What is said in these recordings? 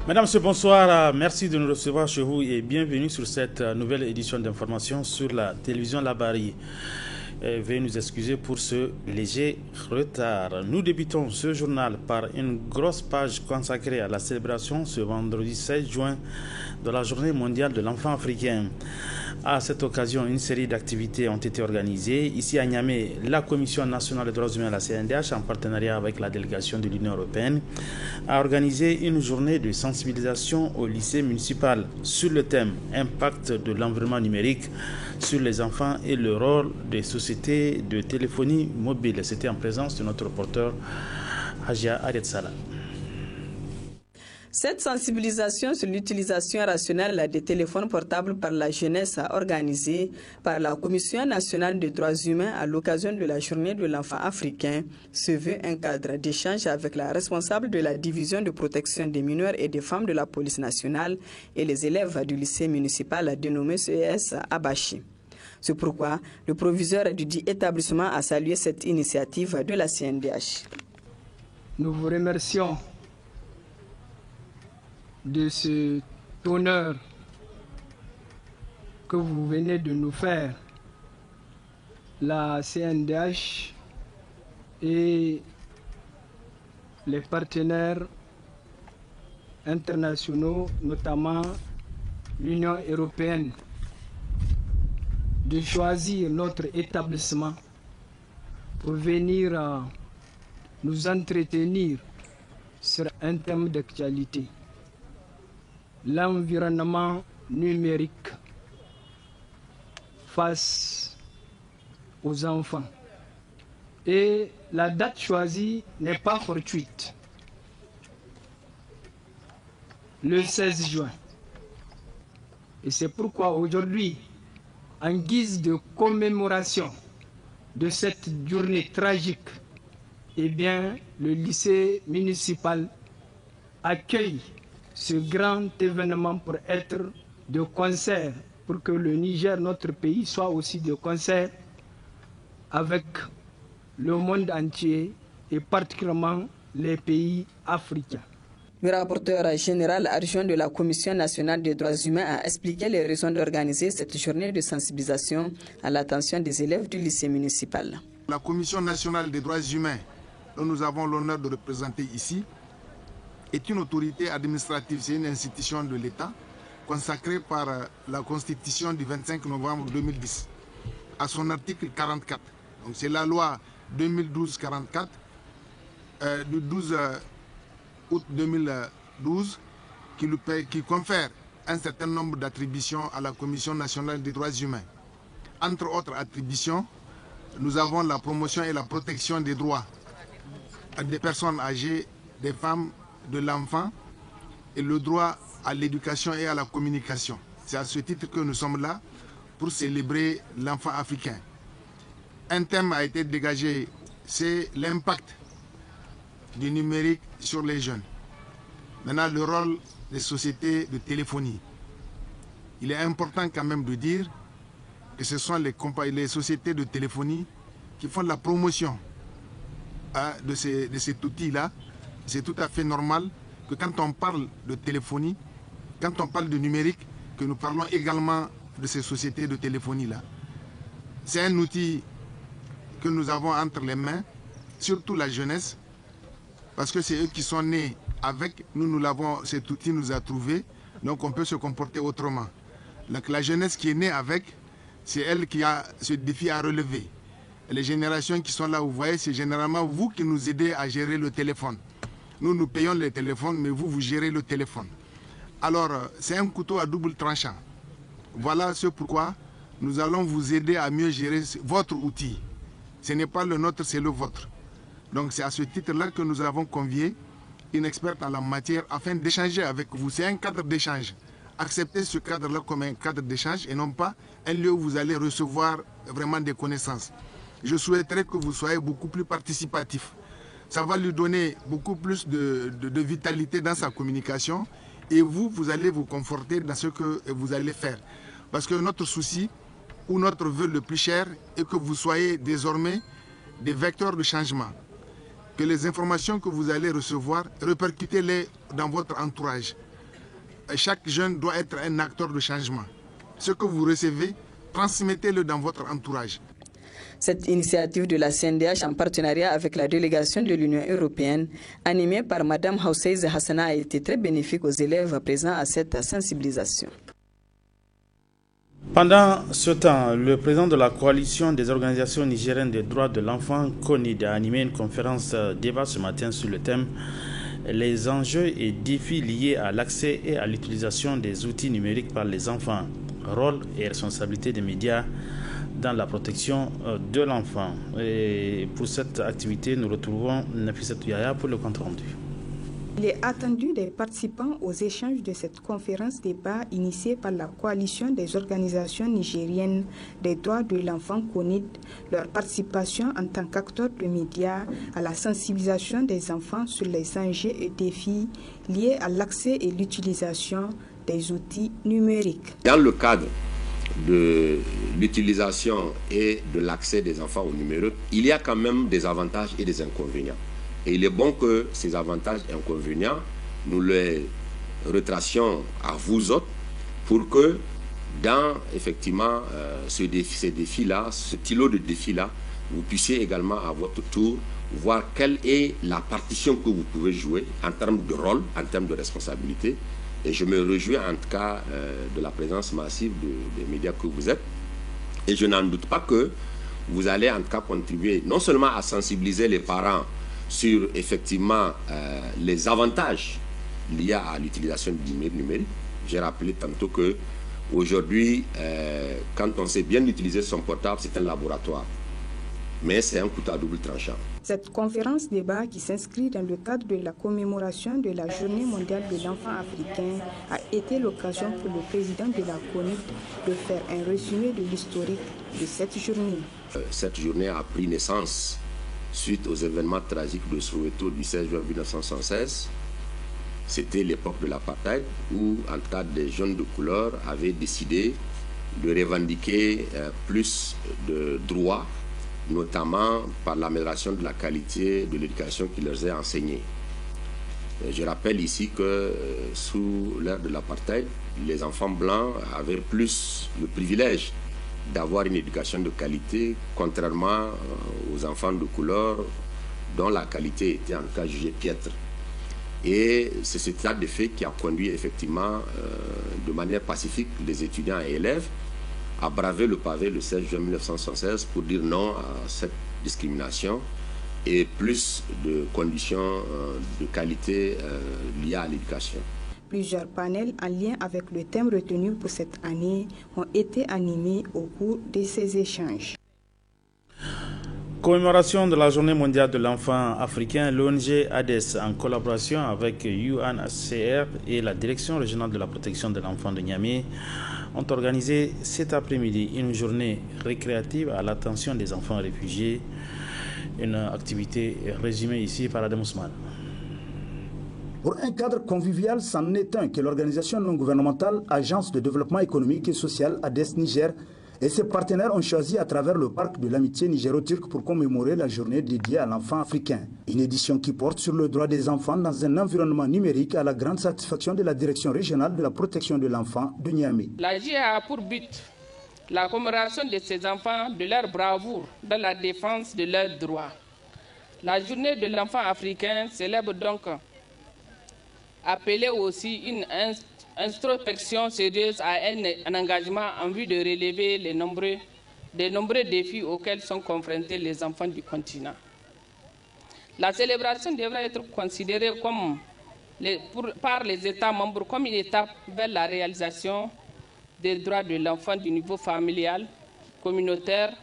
Mesdames, Messieurs, bonsoir. Merci de nous recevoir chez vous et bienvenue sur cette nouvelle édition d'information sur la télévision Labari. Veuillez nous excuser pour ce léger retard. Nous débutons ce journal par une grosse page consacrée à la célébration ce vendredi 16 juin de la Journée mondiale de l'enfant africain. À cette occasion, une série d'activités ont été organisées. Ici à Niamey, la Commission nationale des droits humains, la CNDH, en partenariat avec la délégation de l'Union européenne, a organisé une journée de sensibilisation au lycée municipal sur le thème « Impact de l'environnement numérique sur les enfants et le rôle des sociétés de téléphonie mobile ». C'était en présence de notre reporter Hajia Arietsala. Cette sensibilisation sur l'utilisation rationnelle des téléphones portables par la jeunesse organisée par la Commission nationale des droits humains à l'occasion de la journée de l'enfant africain se veut un cadre d'échange avec la responsable de la division de protection des mineurs et des femmes de la police nationale et les élèves du lycée municipal dénommé CES Abachi. C'est pourquoi le proviseur du dit établissement a salué cette initiative de la CNDH. Nous vous remercions de cet honneur que vous venez de nous faire. La CNDH et les partenaires internationaux, notamment l'Union européenne, de choisir notre établissement pour venir nous entretenir sur un thème d'actualité. L'environnement numérique face aux enfants. Et la date choisie n'est pas fortuite. Le 16 juin. Et c'est pourquoi aujourd'hui, en guise de commémoration de cette journée tragique, eh bien, le lycée municipal accueille ce grand événement pour être de concert, pour que le Niger, notre pays, soit aussi de concert avec le monde entier et particulièrement les pays africains. Le rapporteur général adjoint de la Commission nationale des droits humains a expliqué les raisons d'organiser cette journée de sensibilisation à l'attention des élèves du lycée municipal. La Commission nationale des droits humains, dont nous avons l'honneur de représenter ici, est une autorité administrative, c'est une institution de l'État consacrée par la Constitution du 25 novembre 2010 à son article 44. Donc c'est la loi 2012-44 du 12 août 2012 qui confère un certain nombre d'attributions à la Commission nationale des droits humains. Entre autres attributions, nous avons la promotion et la protection des droits des personnes âgées, des femmes, de l'enfant et le droit à l'éducation et à la communication. C'est à ce titre que nous sommes là pour célébrer l'enfant africain. Un thème a été dégagé, c'est l'impact du numérique sur les jeunes. Maintenant, le rôle des sociétés de téléphonie. Il est important quand même de dire que ce sont les sociétés de téléphonie qui font la promotion de cet outil-là. C'est tout à fait normal que quand on parle de téléphonie, quand on parle de numérique, que nous parlons également de ces sociétés de téléphonie-là. C'est un outil que nous avons entre les mains, surtout la jeunesse, parce que c'est eux qui sont nés avec, nous l'avons, cet outil nous a trouvé, donc on peut se comporter autrement. Donc la jeunesse qui est née avec, c'est elle qui a ce défi à relever. Et les générations qui sont là, vous voyez, c'est généralement vous qui nous aidez à gérer le téléphone. Nous, nous payons les téléphones, mais vous, vous gérez le téléphone. Alors, c'est un couteau à double tranchant. Voilà ce pourquoi nous allons vous aider à mieux gérer votre outil. Ce n'est pas le nôtre, c'est le vôtre. Donc, c'est à ce titre-là que nous avons convié une experte en la matière afin d'échanger avec vous. C'est un cadre d'échange. Acceptez ce cadre-là comme un cadre d'échange et non pas un lieu où vous allez recevoir vraiment des connaissances. Je souhaiterais que vous soyez beaucoup plus participatif. Ça va lui donner beaucoup plus de vitalité dans sa communication et vous allez vous conforter dans ce que vous allez faire. Parce que notre souci ou notre vœu le plus cher est que vous soyez désormais des vecteurs de changement. Que les informations que vous allez recevoir, répercutez-les dans votre entourage. chaque jeune doit être un acteur de changement. Ce que vous recevez, transmettez-le dans votre entourage. Cette initiative de la CNDH en partenariat avec la délégation de l'Union européenne, animée par Mme Hausseize Hassana, a été très bénéfique aux élèves présents à cette sensibilisation. Pendant ce temps, le président de la coalition des organisations nigériennes des droits de l'enfant, CONID, a animé une conférence débat ce matin sur le thème « Les enjeux et défis liés à l'accès et à l'utilisation des outils numériques par les enfants, rôle et responsabilité des médias dans la protection de l'enfant ». Et pour cette activité, nous retrouvons Nafissatou Yaya pour le compte rendu. Il est attendu des participants aux échanges de cette conférence débat initiée par la coalition des organisations nigériennes des droits de l'enfant CONID, leur participation en tant qu'acteurs de médias à la sensibilisation des enfants sur les enjeux et défis liés à l'accès et l'utilisation des outils numériques. Dans le cadre de l'utilisation et de l'accès des enfants au numérique, il y a quand même des avantages et des inconvénients. Et il est bon que ces avantages et inconvénients, nous les retracions à vous autres pour que dans effectivement ces défis-là, ce îlot de défis-là, vous puissiez également à votre tour voir quelle est la partition que vous pouvez jouer en termes de rôle, en termes de responsabilité. Et je me réjouis en tout cas de la présence massive des médias que vous êtes. Et je n'en doute pas que vous allez en tout cas contribuer non seulement à sensibiliser les parents sur effectivement les avantages liés à l'utilisation du numérique. J'ai rappelé tantôt que aujourd'hui, quand on sait bien utiliser son portable, c'est un laboratoire. Mais c'est un couteau à double tranchant. Cette conférence débat qui s'inscrit dans le cadre de la commémoration de la Journée mondiale de l'enfant africain a été l'occasion pour le président de la CONID de faire un résumé de l'historique de cette journée. Cette journée a pris naissance suite aux événements tragiques de Soweto du 16 juin 1976. C'était l'époque de l'apartheid où, en tout cas, des jeunes de couleur avaient décidé de revendiquer plus de droits, notamment par l'amélioration de la qualité de l'éducation qui leur est enseignée. Je rappelle ici que sous l'ère de l'apartheid, les enfants blancs avaient plus le privilège d'avoir une éducation de qualité, contrairement aux enfants de couleur dont la qualité était en tout cas jugée piètre. Et c'est cet état de fait qui a conduit effectivement de manière pacifique les étudiants et élèves à braver le pavé le 16 juin 1976 pour dire non à cette discrimination et plus de conditions de qualité liées à l'éducation. Plusieurs panels en lien avec le thème retenu pour cette année ont été animés au cours de ces échanges. Commémoration de la Journée mondiale de l'enfant africain, l'ONG ADES, en collaboration avec UNHCR et la Direction régionale de la protection de l'enfant de Niamey, ont organisé cet après-midi une journée récréative à l'attention des enfants réfugiés. Une activité résumée ici par Adam Ousmane. Pour un cadre convivial, c'en est un que l'organisation non gouvernementale Agence de développement économique et social ADES Niger et ses partenaires ont choisi à travers le parc de l'amitié nigéro-turque pour commémorer la journée dédiée à l'enfant africain. Une édition qui porte sur le droit des enfants dans un environnement numérique à la grande satisfaction de la Direction régionale de la protection de l'enfant de Niamey. La JA a pour but la commémoration de ces enfants, de leur bravoure dans la défense de leurs droits. La journée de l'enfant africain célèbre donc appeler aussi une introspection sérieuse à un engagement en vue de relever les nombreux défis auxquels sont confrontés les enfants du continent. La célébration devrait être considérée par les États membres comme une étape vers la réalisation des droits de l'enfant du niveau familial, communautaire,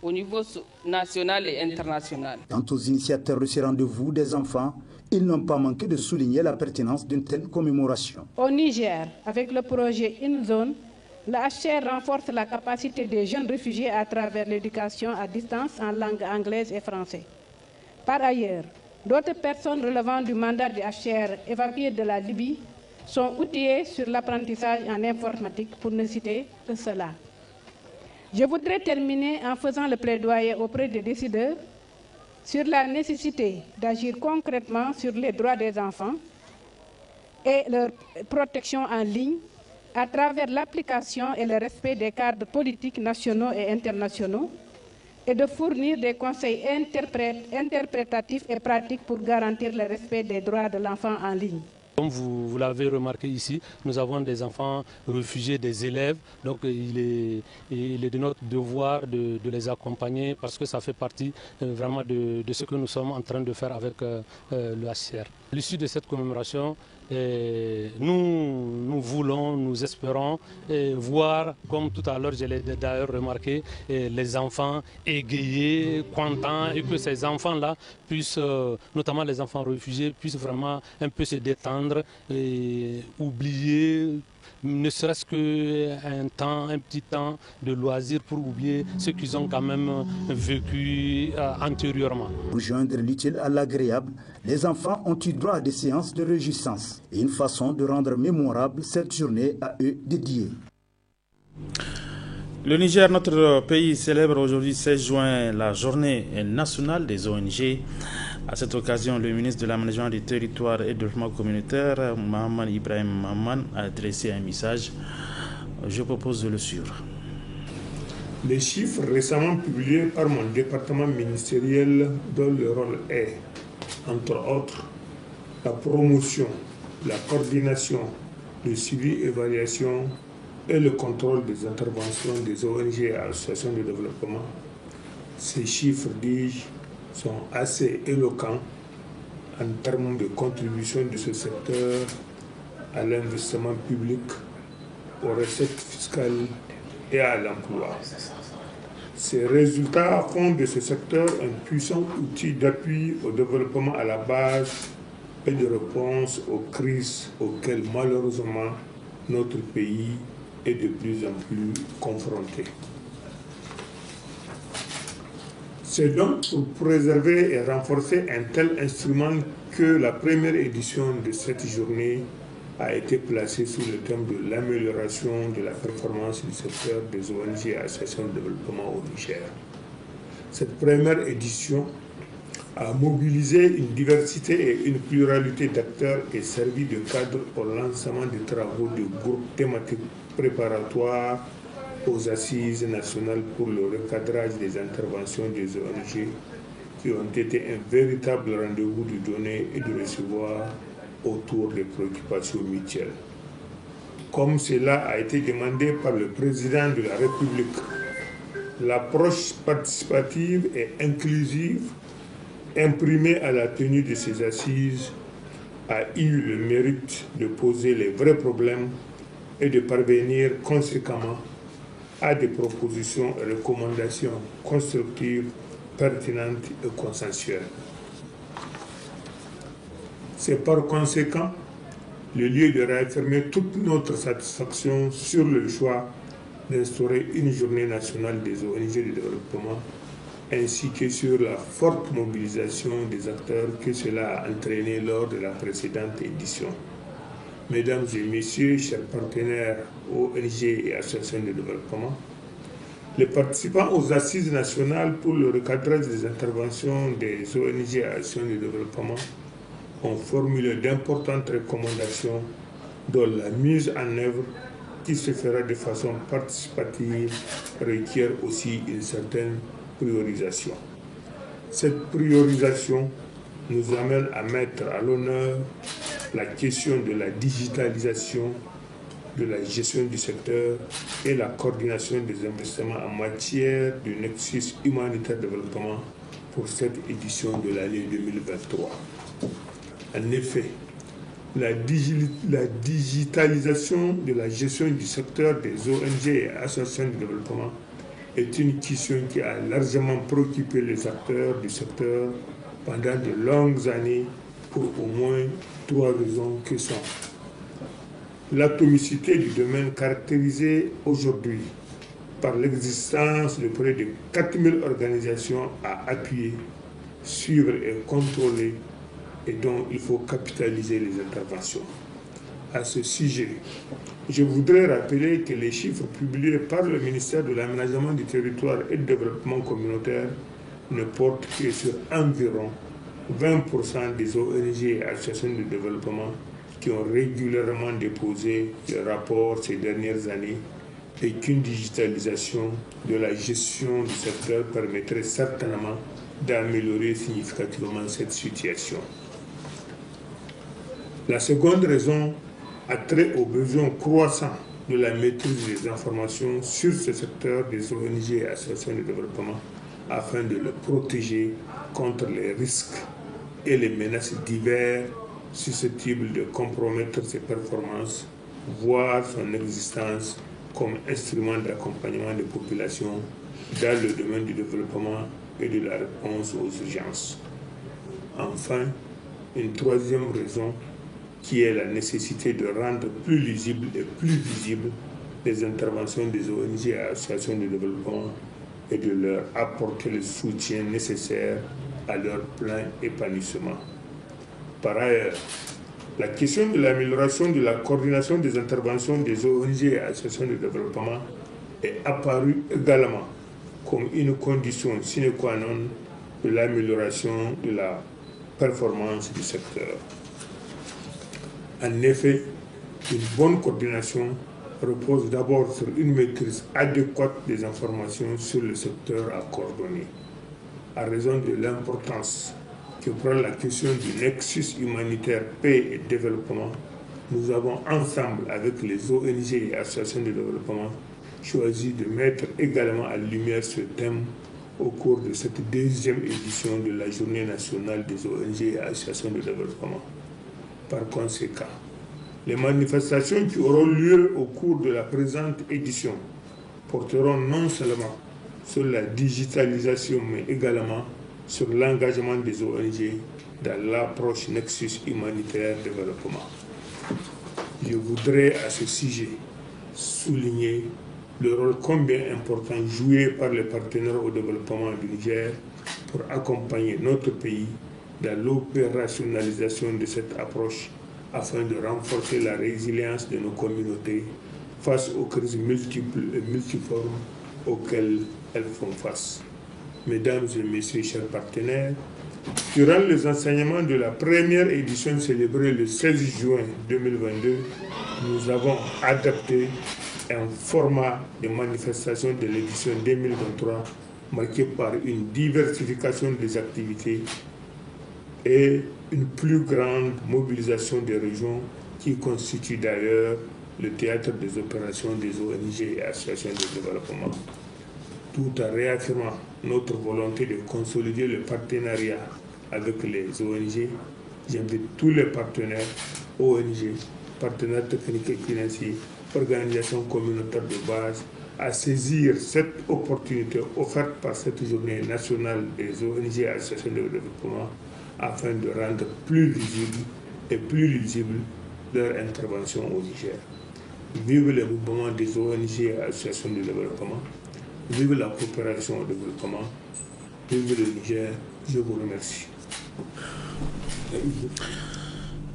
au niveau national et international. Quant aux initiateurs de ces rendez-vous des enfants, ils n'ont pas manqué de souligner la pertinence d'une telle commémoration. Au Niger, avec le projet InZone, la HCR renforce la capacité des jeunes réfugiés à travers l'éducation à distance en langue anglaise et française. Par ailleurs, d'autres personnes relevant du mandat du HCR évacuées de la Libye sont outillées sur l'apprentissage en informatique, pour ne citer que cela. Je voudrais terminer en faisant le plaidoyer auprès des décideurs sur la nécessité d'agir concrètement sur les droits des enfants, et leur protection en ligne à travers l'application et le respect des cadres politiques nationaux et internationaux, et de fournir des conseils interprétatifs et pratiques pour garantir le respect des droits de l'enfant en ligne. Comme vous l'avez remarqué ici, nous avons des enfants réfugiés, des élèves, donc il est de notre devoir de les accompagner parce que ça fait partie vraiment de ce que nous sommes en train de faire avec le HCR. À l'issue de cette commémoration, nous voulons, nous espérons voir, comme tout à l'heure je l'ai d'ailleurs remarqué, les enfants égayés, contents, et que ces enfants-là puissent, notamment les enfants réfugiés, puissent vraiment un peu se détendre et oublier, ne serait-ce qu'un petit temps de loisir pour oublier ce qu'ils ont quand même vécu antérieurement. Pour joindre l'utile à l'agréable, les enfants ont eu droit à des séances de réjouissance et une façon de rendre mémorable cette journée à eux dédiée. Le Niger, notre pays, célèbre aujourd'hui 16 juin la journée nationale des ONG. À cette occasion, le ministre de l'Aménagement du Territoire et du Développement communautaire, Mohamed Ibrahim Maman, a adressé un message. Je propose de le suivre. Les chiffres récemment publiés par mon département ministériel dont le rôle est, entre autres, la promotion, la coordination, le suivi et évaluation et le contrôle des interventions des ONG et associations de développement. Ces chiffres, dis-je, sont assez éloquents en termes de contribution de ce secteur à l'investissement public, aux recettes fiscales et à l'emploi. Ces résultats font de ce secteur un puissant outil d'appui au développement à la base et de réponse aux crises auxquelles malheureusement notre pays est de plus en plus confronté. C'est donc pour préserver et renforcer un tel instrument que la première édition de cette journée a été placée sous le thème de l'amélioration de la performance du secteur des ONG et associations de développement au Niger. Cette première édition a mobilisé une diversité et une pluralité d'acteurs et servi de cadre au lancement des travaux du groupe thématique préparatoire aux assises nationales pour le recadrage des interventions des ONG qui ont été un véritable rendez-vous de donner et de recevoir autour des préoccupations mutuelles. Comme cela a été demandé par le président de la République, l'approche participative et inclusive imprimée à la tenue de ces assises a eu le mérite de poser les vrais problèmes et de parvenir conséquemment à des propositions et recommandations constructives, pertinentes et consensuelles. C'est par conséquent le lieu de réaffirmer toute notre satisfaction sur le choix d'instaurer une journée nationale des ONG de développement, ainsi que sur la forte mobilisation des acteurs que cela a entraîné lors de la précédente édition. Mesdames et messieurs, chers partenaires ONG et associations de développement, les participants aux assises nationales pour le recadrage des interventions des ONG et associations de développement ont formulé d'importantes recommandations dont la mise en œuvre, qui se fera de façon participative, requiert aussi une certaine priorisation. Cette priorisation nous amène à mettre à l'honneur la question de la digitalisation, de la gestion du secteur et la coordination des investissements en matière de nexus humanitaire développement pour cette édition de l'année 2023. En effet, la digitalisation de la gestion du secteur des ONG et associations de développement est une question qui a largement préoccupé les acteurs du secteur pendant de longues années pour au moins 3 raisons qui sont l'atomicité du domaine caractérisé aujourd'hui par l'existence de près de 4000 organisations à appuyer, suivre et contrôler et dont il faut capitaliser les interventions. À ce sujet, je voudrais rappeler que les chiffres publiés par le ministère de l'Aménagement du Territoire et du Développement communautaire ne portent que sur environ 20% des ONG et associations de développement qui ont régulièrement déposé le rapport ces dernières années et qu'une digitalisation de la gestion du secteur permettrait certainement d'améliorer significativement cette situation. La seconde raison a trait aux besoins croissants de la maîtrise des informations sur ce secteur des ONG et associations de développement afin de le protéger contre les risques et les menaces divers susceptibles de compromettre ses performances, voire son existence comme instrument d'accompagnement des populations dans le domaine du développement et de la réponse aux urgences. Enfin, une troisième raison qui est la nécessité de rendre plus lisibles et plus visibles les interventions des ONG et associations de développement et de leur apporter le soutien nécessaire à leur plein épanouissement. Par ailleurs, la question de l'amélioration de la coordination des interventions des ONG et associations de développement est apparue également comme une condition sine qua non de l'amélioration de la performance du secteur. En effet, une bonne coordination repose d'abord sur une maîtrise adéquate des informations sur le secteur à coordonner. À raison de l'importance que prend la question du nexus humanitaire paix et développement, nous avons ensemble avec les ONG et associations de développement choisi de mettre également en lumière ce thème au cours de cette deuxième édition de la Journée nationale des ONG et associations de développement. Par conséquent, les manifestations qui auront lieu au cours de la présente édition porteront non seulement sur la digitalisation, mais également sur l'engagement des ONG dans l'approche Nexus humanitaire développement. Je voudrais à ce sujet souligner le rôle combien important joué par les partenaires au développement du Niger pour accompagner notre pays dans l'opérationnalisation de cette approche afin de renforcer la résilience de nos communautés face aux crises multiples et multiformes auxquelles elles font face. Mesdames et messieurs, chers partenaires, durant les enseignements de la première édition célébrée le 16 juin 2022, nous avons adapté un format de manifestation de l'édition 2023 marqué par une diversification des activités et une plus grande mobilisation des régions qui constituent d'ailleurs le théâtre des opérations des ONG et associations de développement. Tout en réaffirmant notre volonté de consolider le partenariat avec les ONG, j'invite tous les partenaires ONG, partenaires techniques et financiers, organisations communautaires de base, à saisir cette opportunité offerte par cette journée nationale des ONG et associations de développement afin de rendre plus visible et plus lisible leur intervention au Niger. Vive le mouvement des ONG et associations de développement, vive la coopération au développement, vive le Niger. Je vous remercie.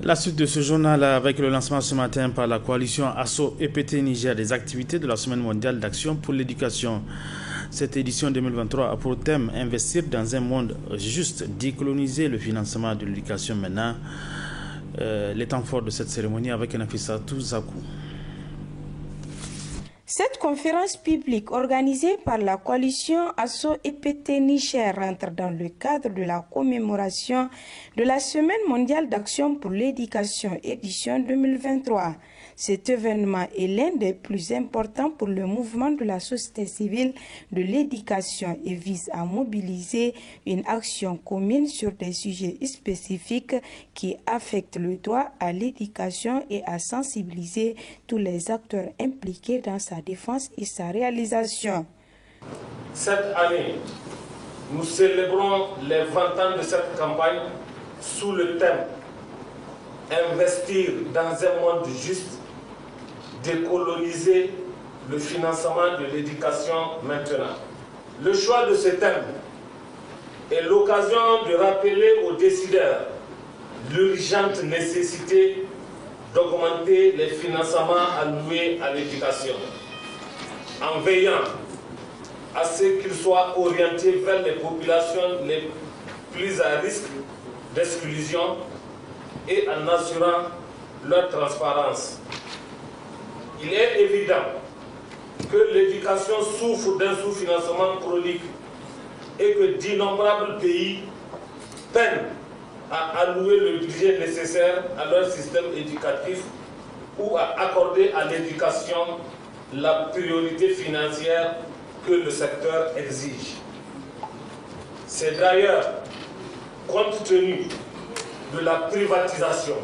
La suite de ce journal avec le lancement ce matin par la coalition ASSO EPT Niger des activités de la Semaine mondiale d'action pour l'éducation. Cette édition 2023 a pour thème investir dans un monde juste, décoloniser le financement de l'éducation maintenant. Les temps forts de cette cérémonie avec Nafissatou Zakou. Cette conférence publique organisée par la coalition ASSO EPT Niger rentre dans le cadre de la commémoration de la Semaine mondiale d'action pour l'éducation édition 2023. Cet événement est l'un des plus importants pour le mouvement de la société civile de l'éducation et vise à mobiliser une action commune sur des sujets spécifiques qui affectent le droit à l'éducation et à sensibiliser tous les acteurs impliqués dans sa défense et sa réalisation. Cette année, nous célébrons les 20 ans de cette campagne sous le thème « Investir dans un monde juste, décoloniser le financement de l'éducation maintenant ». Le choix de ce thème est l'occasion de rappeler aux décideurs l'urgente nécessité d'augmenter les financements alloués à l'éducation, en veillant à ce qu'ils soient orientés vers les populations les plus à risque d'exclusion et en assurant leur transparence. Il est évident que l'éducation souffre d'un sous-financement chronique et que d'innombrables pays peinent à allouer le budget nécessaire à leur système éducatif ou à accorder à l'éducation la priorité financière que le secteur exige. C'est d'ailleurs compte tenu de la privatisation,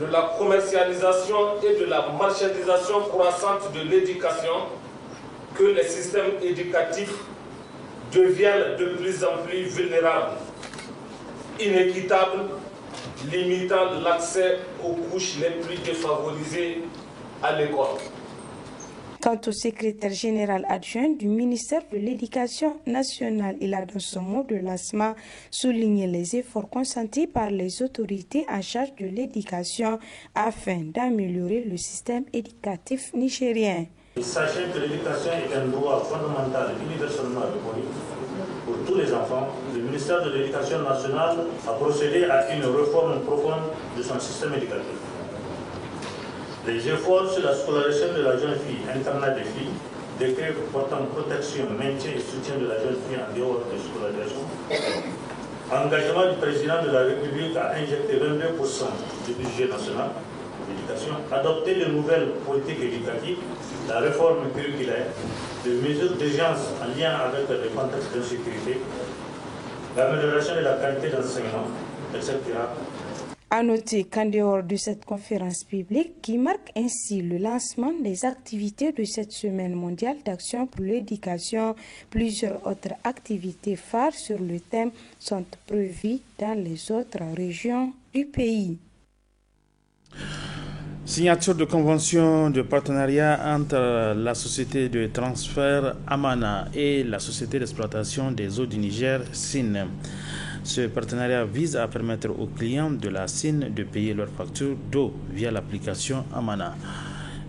de la commercialisation et de la marchandisation croissante de l'éducation que les systèmes éducatifs deviennent de plus en plus vulnérables, inéquitables, limitant l'accès aux couches les plus défavorisées à l'école. Quant au secrétaire général adjoint du ministère de l'Éducation nationale, il a dans son mot de lancement souligné les efforts consentis par les autorités en charge de l'éducation afin d'améliorer le système éducatif nigérien. Sachez que l'éducation est un droit fondamental universellement reconnu pour tous les enfants. Le ministère de l'Éducation nationale a procédé à une réforme profonde de son système éducatif. Les efforts sur la scolarisation de la jeune fille, internat des filles, décret portant protection, maintien et soutien de la jeune fille en dehors de scolarisation, engagement du président de la République à injecter 22% du budget national d'éducation, adopter de nouvelles politiques éducatives, la réforme curriculaire, des mesures d'urgence en lien avec les contextes d'insécurité, l'amélioration de la qualité d'enseignement, etc. À noter qu'en dehors de cette conférence publique qui marque ainsi le lancement des activités de cette semaine mondiale d'action pour l'éducation, plusieurs autres activités phares sur le thème sont prévues dans les autres régions du pays. Signature de convention de partenariat entre la société de transfert Amana et la société d'exploitation des eaux du Niger, SIN. Ce partenariat vise à permettre aux clients de la SIN de payer leurs factures d'eau via l'application Amana.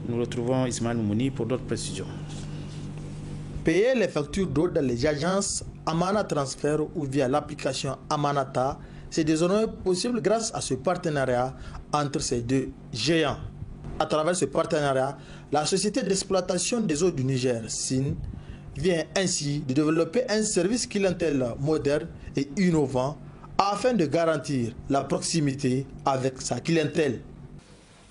Nous retrouvons Ismaël Mouni pour d'autres précisions. Payer les factures d'eau dans les agences Amana Transfert ou via l'application Amanata, c'est désormais possible grâce à ce partenariat entre ces deux géants. À travers ce partenariat, la société d'exploitation des eaux du Niger, SIN, vient ainsi de développer un service clientèle moderne et innovant afin de garantir la proximité avec sa clientèle.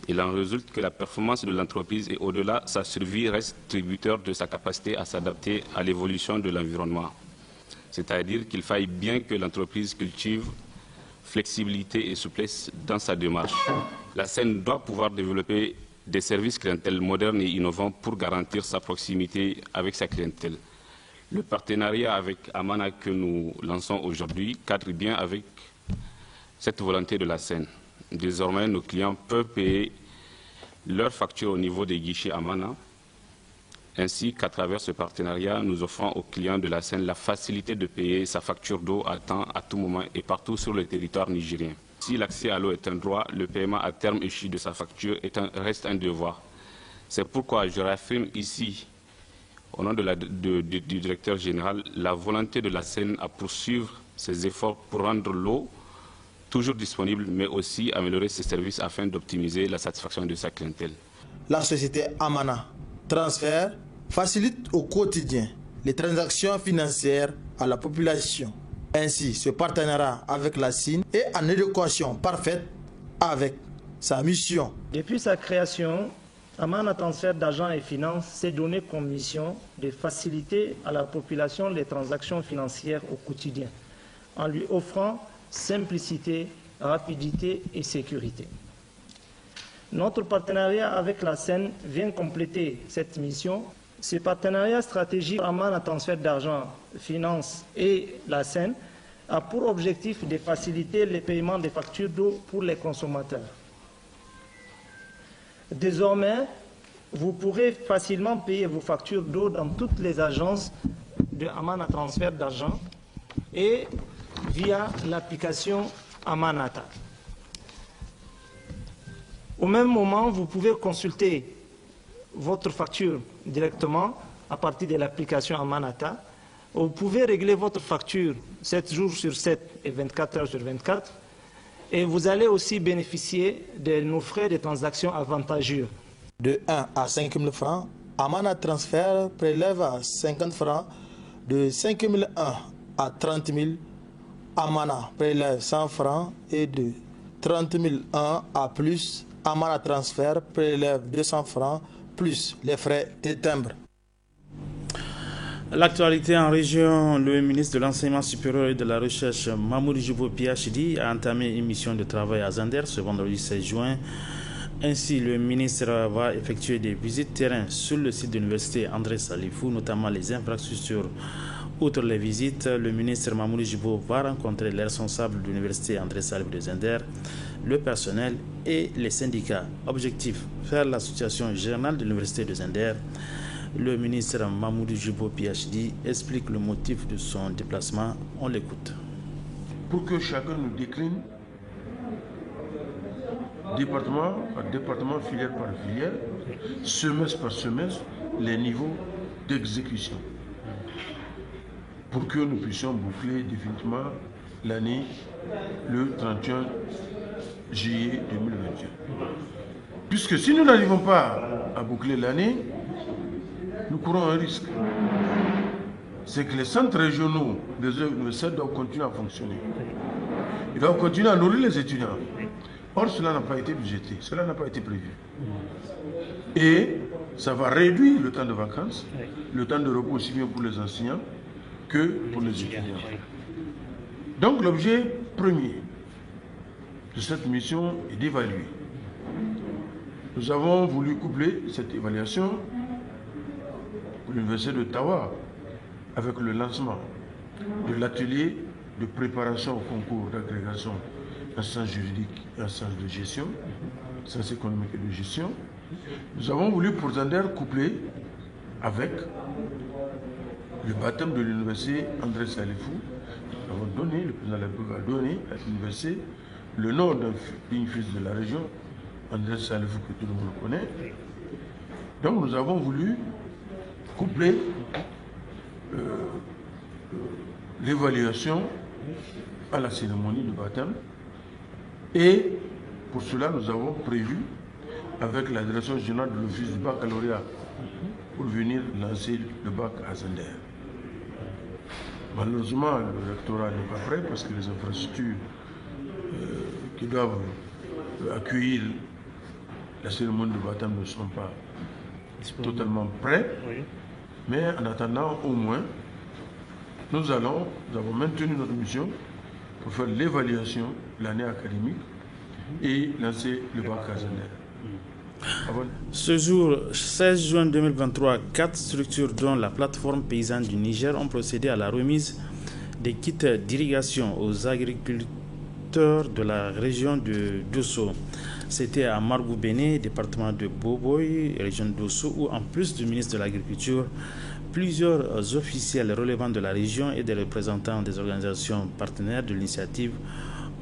Il en résulte que la performance de l'entreprise et au-delà, sa survie reste tributaire de sa capacité à s'adapter à l'évolution de l'environnement. C'est-à-dire qu'il faille bien que l'entreprise cultive flexibilité et souplesse dans sa démarche. La SIN doit pouvoir développer des services clientèle modernes et innovants pour garantir sa proximité avec sa clientèle. Le partenariat avec Amana que nous lançons aujourd'hui cadre bien avec cette volonté de la SIN. Désormais, nos clients peuvent payer leurs factures au niveau des guichets Amana, ainsi qu'à travers ce partenariat, nous offrons aux clients de la SIN la facilité de payer sa facture d'eau à temps, à tout moment et partout sur le territoire nigérien. Si l'accès à l'eau est un droit, le paiement à terme échu de sa facture reste un devoir. C'est pourquoi je réaffirme ici, au nom du directeur général, la volonté de la SIN à poursuivre ses efforts pour rendre l'eau toujours disponible, mais aussi améliorer ses services afin d'optimiser la satisfaction de sa clientèle. La société Amana Transfert facilite au quotidien les transactions financières à la population. Ainsi, ce partenariat avec la SIN est en adéquation parfaite avec sa mission. Depuis sa création, Amana Transfert d'argent et finances s'est donné comme mission de faciliter à la population les transactions financières au quotidien, en lui offrant simplicité, rapidité et sécurité. Notre partenariat avec la SIN vient compléter cette mission. Ce partenariat stratégique Amana Transfert d'argent, finances et la SIN a pour objectif de faciliter le paiement des factures d'eau pour les consommateurs. Désormais, vous pourrez facilement payer vos factures d'eau dans toutes les agences de Amana Transfert d'argent et via l'application Amanata. Au même moment, vous pouvez consulter votre facture directement à partir de l'application Amanata. Vous pouvez régler votre facture 7 jours sur 7 et 24 heures sur 24 Et vous allez aussi bénéficier de nos frais de transaction avantageux. De 1 à 5 000 francs, Amana Transfert prélève à 50 francs. De 5 001 à 30 000, Amana prélève 100 francs. Et de 30 001 à plus, Amana Transfert prélève 200 francs, plus les frais de timbre. L'actualité en région, le ministre de l'Enseignement supérieur et de la Recherche, Mamoudou Djibo PhD, a entamé une mission de travail à Zander ce vendredi 16 juin. Ainsi, le ministre va effectuer des visites terrain sur le site de l'université André Salifou, notamment les infrastructures. Outre les visites, le ministre Mamoudou Djibo va rencontrer les responsables de l'université André Salifou de Zander, le personnel et les syndicats. Objectif, faire l'association générale de l'université de Zander. Le ministre Mamoudou Djibo PhD explique le motif de son déplacement. On l'écoute. Pour que chacun nous décline, département par département, filière par filière, semestre par semestre, les niveaux d'exécution. Pour que nous puissions boucler définitivement l'année le 31 juillet 2021. Puisque si nous n'arrivons pas à boucler l'année, nous courons un risque. C'est que les centres régionaux des universités doivent continuer à fonctionner. Ils doivent continuer à nourrir les étudiants. Or, cela n'a pas été budgété, cela n'a pas été prévu. Et ça va réduire le temps de vacances, le temps de repos aussi bien pour les enseignants que pour les étudiants. Donc l'objet premier de cette mission est d'évaluer. Nous avons voulu coupler cette évaluation pour l'université d'Ottawa avec le lancement de l'atelier de préparation au concours d'agrégation en sciences juridiques et en sciences de gestion, sciences économiques et de gestion. Nous avons voulu pour Zander coupler avec le baptême de l'université André Salifou. Nous avons donné, le président de la République a donné à l'université le nom d'un fils de la région, André Salifou, que tout le monde connaît. Donc nous avons voulu coupler l'évaluation à la cérémonie du baptême. Et pour cela, nous avons prévu, avec la direction générale de l'office du baccalauréat, pour venir lancer le bac à Zander. Malheureusement, le rectorat n'est pas prêt parce que les infrastructures qui doivent accueillir la cérémonie de baptême ne sont pas totalement prêts. Oui. Mais en attendant, au moins, nous avons maintenu notre mission pour faire l'évaluation de l'année académique et lancer le bac à Zander. Ce jour, 16 juin 2023, 4 structures dont la plateforme paysanne du Niger ont procédé à la remise des kits d'irrigation aux agriculteurs de la région de Dosso. C'était à Margoubéné, département de Boboy, région de Dosso, où en plus du ministre de l'Agriculture, plusieurs officiels relevant de la région et des représentants des organisations partenaires de l'initiative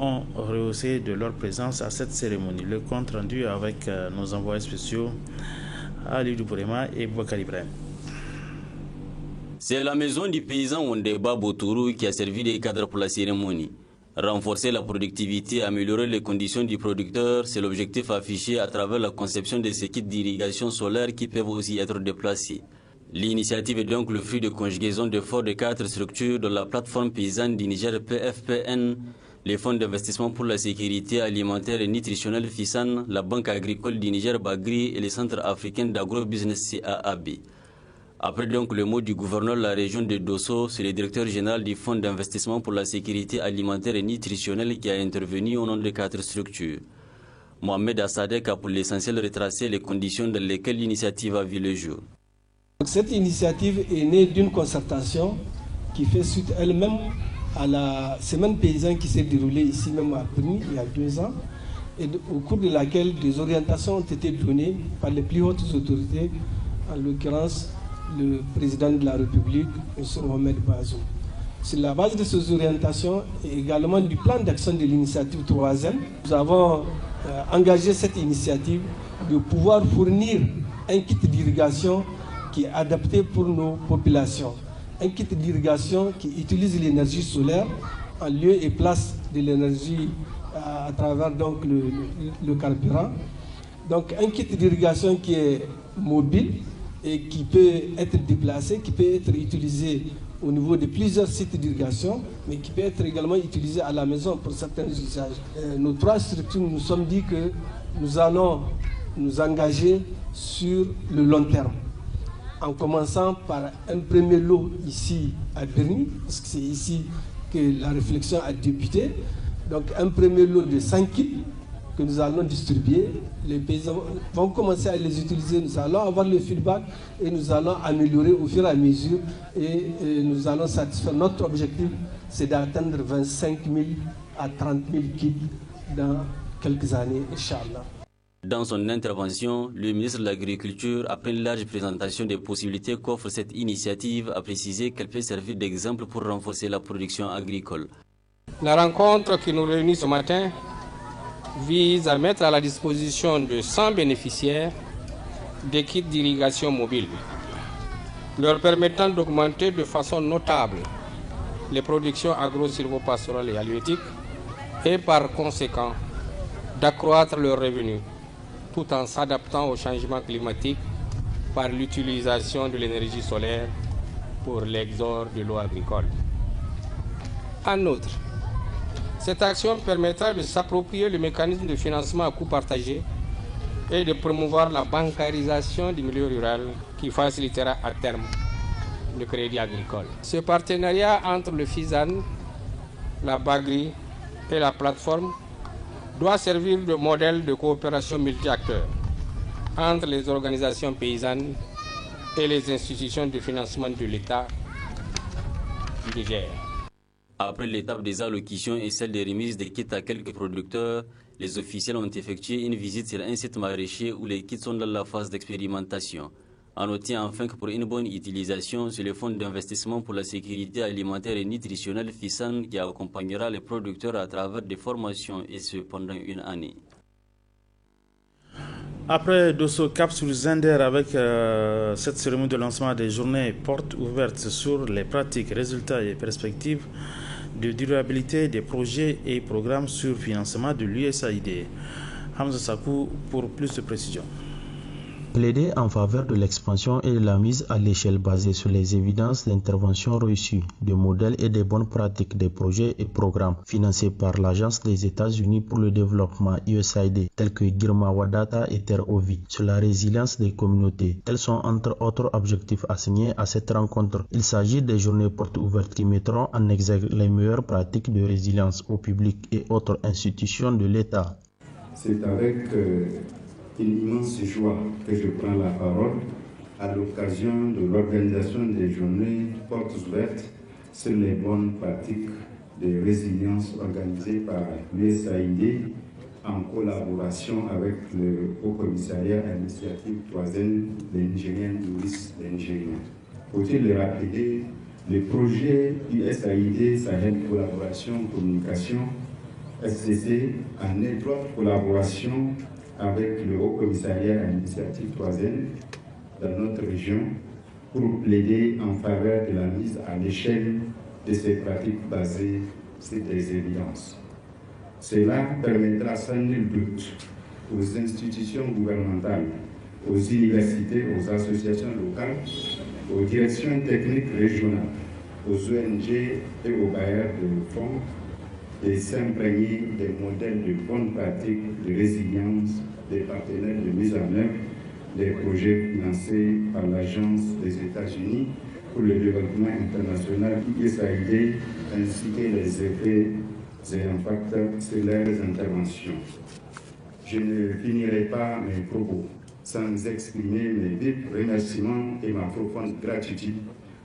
ont rehaussé de leur présence à cette cérémonie. Le compte rendu avec nos envoyés spéciaux Ali Doubourema et Bouakar Ibrahim. C'est la maison du paysan Ondeba Botourou qui a servi de cadre pour la cérémonie. Renforcer la productivité, améliorer les conditions du producteur, c'est l'objectif affiché à travers la conception de ces kits d'irrigation solaire qui peuvent aussi être déplacés. L'initiative est donc le fruit de conjugaison d'efforts de 4 structures de la plateforme paysanne du Niger PFPN, les fonds d'investissement pour la sécurité alimentaire et nutritionnelle FISAN, la Banque agricole du Niger Bagri et le Centre africain d'agrobusiness CAAB. Après donc le mot du gouverneur de la région de Dosso, c'est le directeur général du Fonds d'investissement pour la sécurité alimentaire et nutritionnelle qui a intervenu au nom de 4 structures. Mohamed Assadek a pour l'essentiel retracé les conditions dans lesquelles l'initiative a vu le jour. Cette initiative est née d'une concertation qui fait suite elle-même à la semaine paysanne qui s'est déroulée ici même à Bruni il y a 2 ans, et au cours de laquelle des orientations ont été données par les plus hautes autorités, en l'occurrence le président de la République, M. Mohamed Bazoum. Sur la base de ces orientations et également du plan d'action de l'initiative 3M, nous avons engagé cette initiative de pouvoir fournir un kit d'irrigation qui est adapté pour nos populations. Un kit d'irrigation qui utilise l'énergie solaire en lieu et place de l'énergie à travers donc le carburant. Donc un kit d'irrigation qui est mobile et qui peut être déplacé, qui peut être utilisé au niveau de plusieurs sites d'irrigation, mais qui peut être également utilisé à la maison pour certains usages. Nos 3 structures nous sommes dit que nous allons nous engager sur le long terme, en commençant par un premier lot ici à Berny, parce que c'est ici que la réflexion a débuté. Donc un premier lot de 5 kits que nous allons distribuer. Les paysans vont commencer à les utiliser, nous allons avoir le feedback et nous allons améliorer au fur et à mesure et nous allons satisfaire. Notre objectif, c'est d'atteindre 25 000 à 30 000 kits dans quelques années, Inch'Allah. Dans son intervention, le ministre de l'Agriculture, après une large présentation des possibilités qu'offre cette initiative, a précisé qu'elle peut servir d'exemple pour renforcer la production agricole. La rencontre qui nous réunit ce matin vise à mettre à la disposition de 100 bénéficiaires des kits d'irrigation mobile, leur permettant d'augmenter de façon notable les productions agro-silvopastorales et halieutiques et par conséquent d'accroître leurs revenus tout en s'adaptant au changement climatique par l'utilisation de l'énergie solaire pour l'exor de l'eau agricole. En outre, cette action permettra de s'approprier le mécanisme de financement à coût partagé et de promouvoir la bancarisation du milieu rural qui facilitera à terme le crédit agricole. Ce partenariat entre le FISAN, la Bagri et la plateforme doit servir de modèle de coopération multi-acteurs entre les organisations paysannes et les institutions de financement de l'État du Niger. Après l'étape des allocutions et celle des remises des kits à quelques producteurs, les officiels ont effectué une visite sur un site maraîcher où les kits sont dans la phase d'expérimentation. À noter enfin que pour une bonne utilisation, c'est le Fonds d'investissement pour la sécurité alimentaire et nutritionnelle FISAN qui accompagnera les producteurs à travers des formations et ce pendant une année. Après Dosso Cap sur Zender avec cette cérémonie de lancement des journées portes ouvertes sur les pratiques, résultats et perspectives de durabilité des projets et programmes sur financement de l'USAID. Hamza Sakou pour plus de précisions. Plaider en faveur de l'expansion et de la mise à l'échelle basée sur les évidences d'intervention reçues, de modèles et des bonnes pratiques des projets et programmes financés par l'Agence des États-Unis pour le développement USAID, tels que Girma Wadata et Terre Ovi, sur la résilience des communautés. Tels sont entre autres objectifs assignés à cette rencontre. Il s'agit des journées portes ouvertes qui mettront en exergue les meilleures pratiques de résilience au public et autres institutions de l'État. C'est avec une immense joie que je prends la parole à l'occasion de l'organisation des journées portes ouvertes sur les bonnes pratiques de résilience organisées par l'USAID en collaboration avec le Haut-Commissariat à l'initiative troisième des Nigériens touristes des Nigériens. Faut-il le rappeler, le projet USAID Sahel Collaboration Communication SCC en étroite collaboration avec le Haut-Commissariat à l'initiative troisième dans notre région pour plaider en faveur de la mise à l'échelle de ces pratiques basées sur des évidences. Cela permettra sans nul doute aux institutions gouvernementales, aux universités, aux associations locales, aux directions techniques régionales, aux ONG et aux bailleurs de fonds de s'imprégner des modèles de bonnes pratiques de résilience des partenaires de mise en œuvre des projets financés par l'Agence des États-Unis pour le développement international USAID ainsi que les effets et impacts sur leurs interventions. Je ne finirai pas mes propos sans exprimer mes vifs remerciements et ma profonde gratitude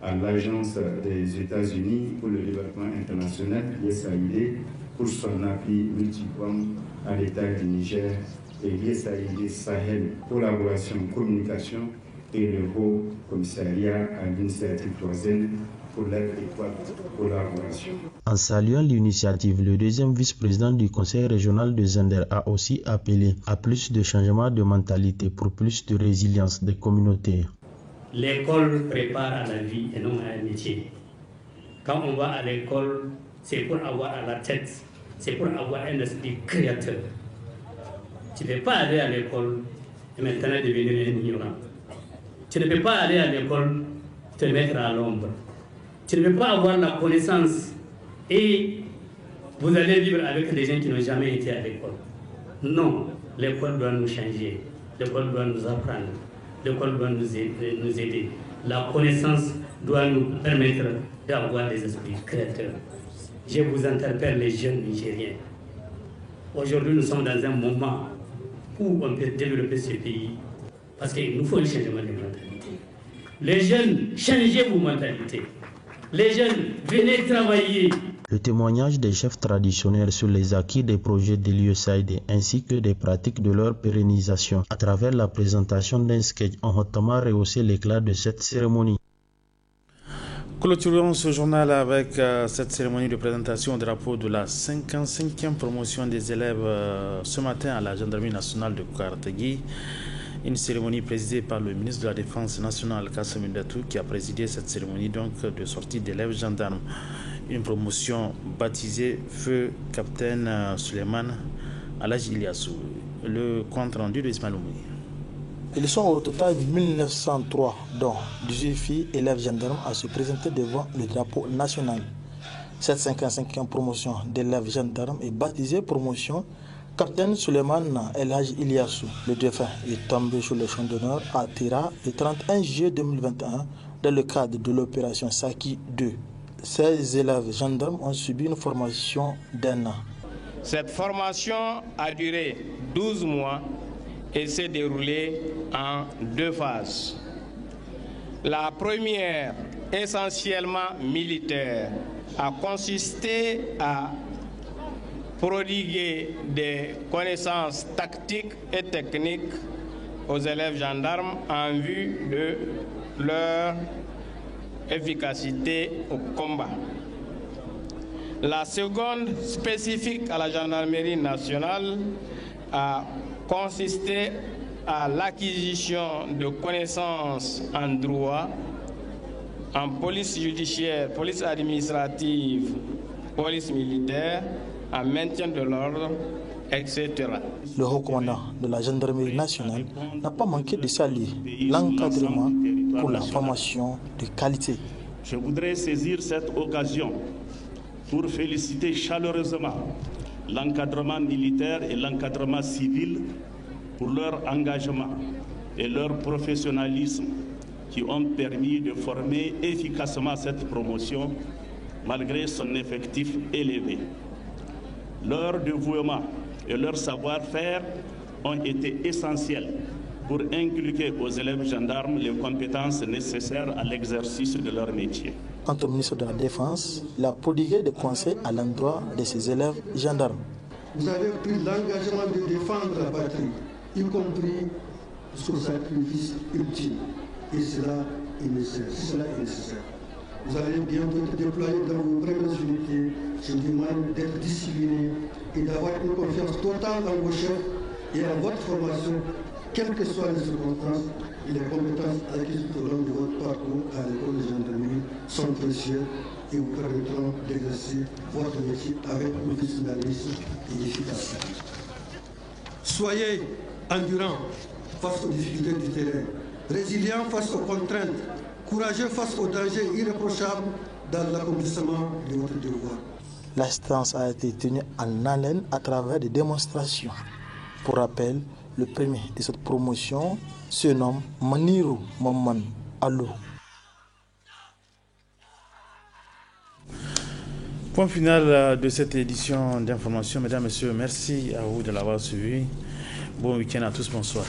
à l'Agence des États-Unis pour le développement international, l'USAID, pour son appui multiforme à l'État du Niger et l'USAID Sahel, collaboration, communication et le Haut-Commissariat à l'initiative troisième pour leur étroite collaboration. En saluant l'initiative, le deuxième vice-président du conseil régional de Zender a aussi appelé à plus de changement de mentalité pour plus de résilience des communautés. L'école prépare à la vie et non à un métier. Quand on va à l'école, c'est pour avoir à la tête c'est pour avoir un esprit créateur. Tu ne peux pas aller à l'école et maintenant devenir un ignorant. Tu ne peux pas aller à l'école te mettre à l'ombre. Tu ne peux pas avoir la connaissance et vous allez vivre avec des gens qui n'ont jamais été à l'école. Non, l'école doit nous changer, l'école doit nous apprendre, l'école doit nous aider. La connaissance doit nous permettre d'avoir des esprits créateurs. Je vous interpelle, les jeunes Nigériens. Aujourd'hui, nous sommes dans un moment où on peut développer ce pays parce qu'il nous faut un changement de mentalité. Les jeunes, changez vos mentalités. Les jeunes, venez travailler. Le témoignage des chefs traditionnels sur les acquis des projets de l'USAID ainsi que des pratiques de leur pérennisation à travers la présentation d'un sketch ont hautement rehaussé l'éclat de cette cérémonie. Clôturons ce journal avec cette cérémonie de présentation au drapeau de la 55e promotion des élèves ce matin à la Gendarmerie nationale de Kouartegui. Une cérémonie présidée par le ministre de la Défense nationale, Kassim Ndatou, qui a présidé cette cérémonie donc de sortie d'élèves gendarmes. Une promotion baptisée Feu Capitaine Suleiman Alaj Iliassou. Le compte rendu de Ismaël Oumouni. Ils sont au total 1903, dont 18 filles élèves gendarmes à se présenter devant le drapeau national. Cette 55e promotion d'élèves gendarmes est baptisée promotion Capitaine Suleiman El Hadj Iliassou. Le défunt est tombé sur le champ d'honneur à Tira le 31 juillet 2021 dans le cadre de l'opération Saki 2. Ces élèves gendarmes ont subi une formation d'un an. Cette formation a duré 12 mois et s'est déroulée en 2 phases. La première, essentiellement militaire, a consisté à prodiguer des connaissances tactiques et techniques aux élèves gendarmes en vue de leur efficacité au combat. La seconde, spécifique à la gendarmerie nationale, a consisté à l'acquisition de connaissances en droit, en police judiciaire, police administrative, police militaire, en maintien de l'ordre, etc. Le haut commandant de la gendarmerie nationale n'a pas manqué de saluer l'encadrement pour la formation de qualité. Je voudrais saisir cette occasion pour féliciter chaleureusement l'encadrement militaire et l'encadrement civil pour leur engagement et leur professionnalisme qui ont permis de former efficacement cette promotion malgré son effectif élevé. Leur dévouement et leur savoir-faire ont été essentiels pour inculquer aux élèves gendarmes les compétences nécessaires à l'exercice de leur métier. Quant au ministre de la Défense, il a prodigué des conseils à l'endroit de ses élèves gendarmes. Vous avez pris l'engagement de défendre la patrie, y compris sur sacrifice ultime. Et cela est nécessaire. Vous allez bientôt être déployés dans vos premières unités. Je vous demande d'être disciplinés et d'avoir une confiance totale en vos chefs et en votre formation, quelles que soient les circonstances. Et les compétences acquises tout au long de votre parcours à l'école de gendarmerie sont précieuses et vous permettront d'exercer votre métier avec professionnalisme et efficacité. Soyez endurants face aux difficultés du terrain, résilients face aux contraintes, courageux face aux dangers irréprochables dans l'accomplissement de votre devoir. L'assistance a été tenue en haleine à travers des démonstrations. Pour rappel, le premier de cette promotion se nomme Maniru Maman Allo. Point final de cette édition d'information. Mesdames, Messieurs, merci à vous de l'avoir suivi. Bon week-end à tous, bonsoir.